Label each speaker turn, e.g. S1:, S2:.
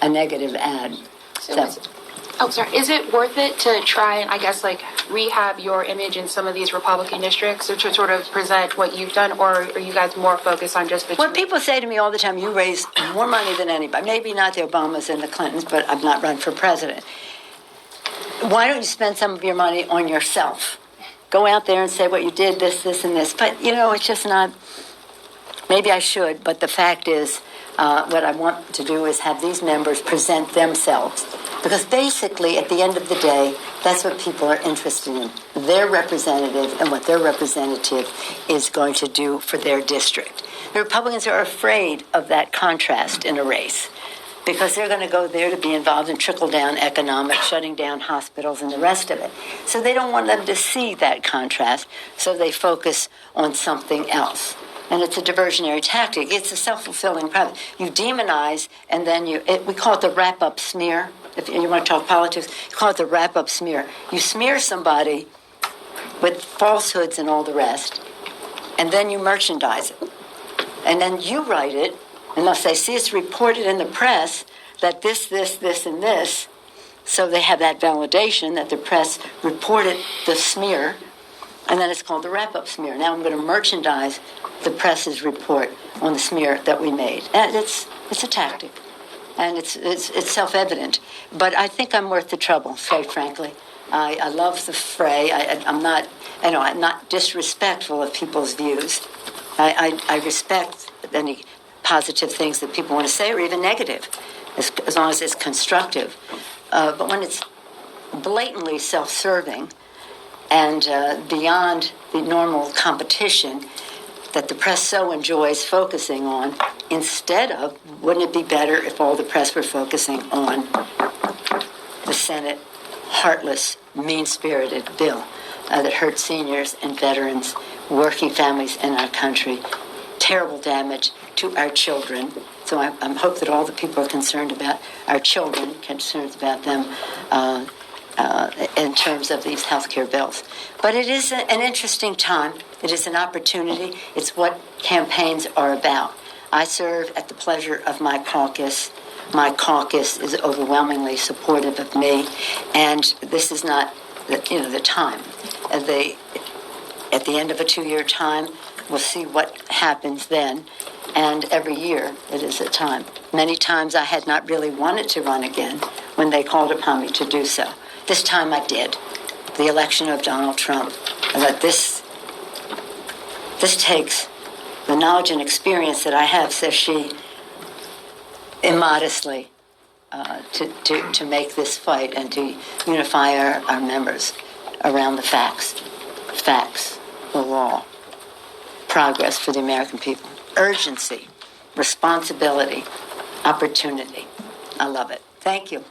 S1: a negative ad.
S2: Is it worth it to try and, I guess, like, rehab your image in some of these Republican districts, or to sort of present what you've done, or are you guys more focused on just the...
S1: Well, people say to me all the time, you raise more money than anybody. Maybe not the Obamas and the Clintons, but I've not run for president. Why don't you spend some of your money on yourself? Go out there and say what you did, this, and this. But, it's just not... Maybe I should, but the fact is, what I want to do is have these members present themselves. Because basically, at the end of the day, that's what people are interested in. Their representative and what their representative is going to do for their district. The Republicans are afraid of that contrast in a race because they're going to go there to be involved in trickle-down economics, shutting down hospitals and the rest of it. So they don't want them to see that contrast, so they focus on something else. And it's a diversionary tactic. It's a self-fulfilling prophecy. You demonize, and then we call it the wrap-up smear. If you want to talk politics, you call it the wrap-up smear. You smear somebody with falsehoods and all the rest, and then you merchandise it. And then you write it, unless they see it's reported in the press that this, and this, so they have that validation that the press reported the smear, and then it's called the wrap-up smear. Now I'm going to merchandise the press's report on the smear that we made. And it's a tactic. And it's self-evident. But I think I'm worth the trouble, quite frankly. I love the fray. I'm not disrespectful of people's views. I respect any positive things that people want to say, or even negative, as long as it's constructive. But when it's blatantly self-serving and beyond the normal competition that the press so enjoys focusing on, instead of, wouldn't it be better if all the press were focusing on the Senate heartless, mean-spirited bill that hurts seniors and veterans, working families in our country, terrible damage to our children. So I hope that all the people are concerned about our children, concerned about them in terms of these health care bills. But it is an interesting time. It is an opportunity. It's what campaigns are about. I serve at the pleasure of my caucus. My caucus is overwhelmingly supportive of me, and this is not the time. At the end of a 2-year time, we'll see what happens then. And every year, it is a time. Many times I had not really wanted to run again when they called upon me to do so. This time I did. The election of Donald Trump. That this takes the knowledge and experience that I have, says she, immodestly, to make this fight and to unify our members around the facts. Facts, the law, progress for the American people. Urgency, responsibility, opportunity. I love it. Thank you.